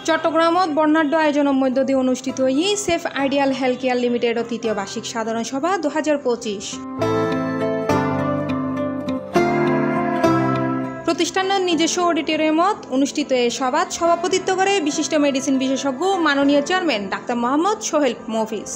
চট্টগ্রামত বর্ণাঢ্য আয়োজনের মধ্য দিয়ে অনুষ্ঠিত সেফ আইডিয়াল হেলথ কেয়ার লিমিটেডের তৃতীয় বার্ষিক সাধারণ সভা 2025। প্রতিষ্ঠানের নিজস্ব অডিটোরিয়ামত অনুষ্ঠিত এই সভাত সভাপতিত্ব করে বিশিষ্ট মেডিসিন বিশেষজ্ঞ মাননীয় চেয়ারম্যান ডাক্তার মোহাম্মদ সোহেল মফিজ।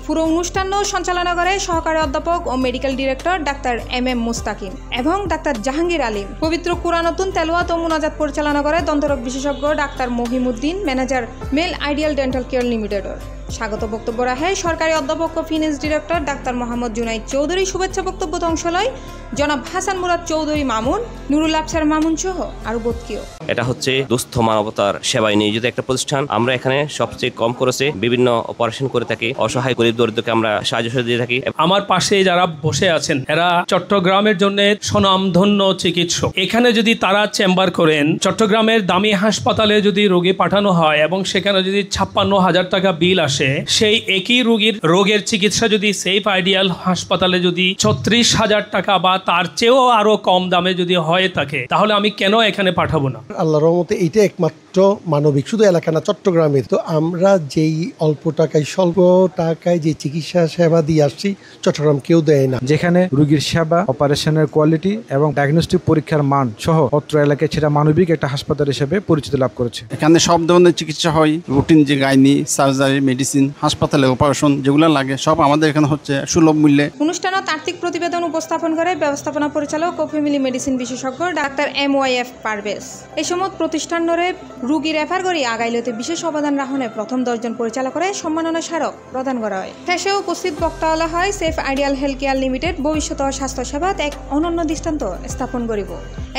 পুরো অনুষ্ঠান সঞ্চালনা করে সহকারী অধ্যাপক ও মেডিকেল ডিরেক্টর ডাক্তার MM মুস্তাকিম এবং ডাক্তার জাহাঙ্গীর আলীম। পবিত্র কুরআনুন তেলাওয়াত ও মুনাজাত পরিচালনা করে দন্তরোগ বিশেষজ্ঞ ডাক্তার মহিমুদ্দিন, ম্যানেজার মেল আইডিয়াল ডেন্টাল কেয়ার লিমিটেডের। স্বাগত বক্তব্য রাখে সরকারি অধ্যাপক ও finance director doctor Mohammad Junaid Chowdhury. শুভেচ্ছা বক্তব্যত অংশ লয় জনাব হাসান মুরাদ চৌধুরী মামুন, নুরুল আফসার মামুন সহ আরো বৎকিও। এটা হচ্ছে দুস্থ মানবতার সেবায় নিয়োজিত একটা প্রতিষ্ঠান। আমরা এখানে সবচেয়ে কম খরচে বিভিন্ন অপারেশন করে থাকি, অসহায় গরিব দরিদ্রকে আমরা সাহায্য দিয়ে থাকি। আমার পাশে যারা বসে আছেন এরা চট্টগ্রামের জন্য স্বনামধন্য চিকিৎসক। এখানে যদি তারা চেম্বার করেন, চট্টগ্রামের দামি হাসপাতালে যদি রোগী পাঠানো হয় এবং সেখানে যদি 56,000 টাকা বিল আসে, সেই একই রোগের চিকিৎসা যদি সেফ আইডিয়াল হাসপাতালে যদি 36,000 টাকা বা তার চেয়েও আরো কম দামে যদি হয়ে থাকে, তাহলে আমি কেন এখানে পাঠাবো না? আল্লাহর রহমতে এইটা একমাত্র মানবিক, শুধু এলাকা না চট্টগ্রামের। তো আমরা যেই অল্প টাকায় স্বল্প টাকায় যে চিকিৎসা সেবা দিয়ে আসছি, চট্টগ্রাম কেউ দেয় না। যেখানে রোগীর সেবা, অপারেশনের কোয়ালিটি এবং ডায়াগনস্টিক পরীক্ষার মান সহ অত্র এলাকায় সেটা মানবিক একটা হাসপাতাল হিসেবে পরিচিত লাভ করেছে। এখানে সব ধরনের চিকিৎসা হয়, রুটিন যে গাইনি, সার্জারি, মেডিসিন, হাসপাতালে অপারেশন যেগুলো লাগে সব আমাদের এখানে হচ্ছে সুলভ মূল্যে। অনুষ্ঠানত আর্থিক প্রতিবেদন উপস্থাপন করে ব্যবস্থাপনা পরিচালক ও ফ্যামিলি মেডিসিন বিশেষজ্ঞ ডাক্তার MYF পারভেজ। এই সময় প্রতিষ্ঠানের রোগী রেফার করে আগাইলতে বিশেষ অবদান রাখনে প্রথম 10 জন পরিচালক করে সম্মাননা স্মারক প্রদান করা হয়। শেষে উপস্থিত বক্তা বলা হয় safe ideal health care limited ভবিষ্যৎ স্বাস্থ্য সেবাত এক অনন্য দৃষ্টান্ত স্থাপন করিব,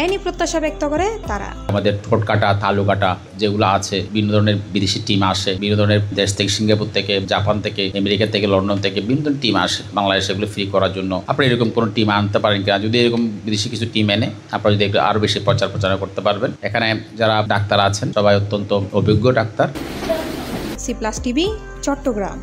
এনি প্রত্যাশা ব্যক্ত করে তারা। আমাদের ঠোঁট কাটা, তালু কাটা যেগুলো আছে, বিভিন্ন ধরনের বিদেশি টিম আসে, বিভিন্ন ধরনের দেশ থেকে, সিঙ্গাপুর থেকে, জাপান থেকে, আমেরিকা থেকে, লন্ডন থেকে বিভিন্ন ধরনের টিম আসে বাংলাদেশে এগুলো ফ্রি করার জন্য। আপনারা এরকম কোনো টিম আনতে পারেন কিনা? যদি এরকম বিদেশি কিছু টিম এনে আপনারা যদি আরো বেশি প্রচার করতে পারবেন। এখানে যারা ডাক্তার আছেন সবাই অত্যন্ত অভিজ্ঞ ডাক্তার। C+ TV Chittagong.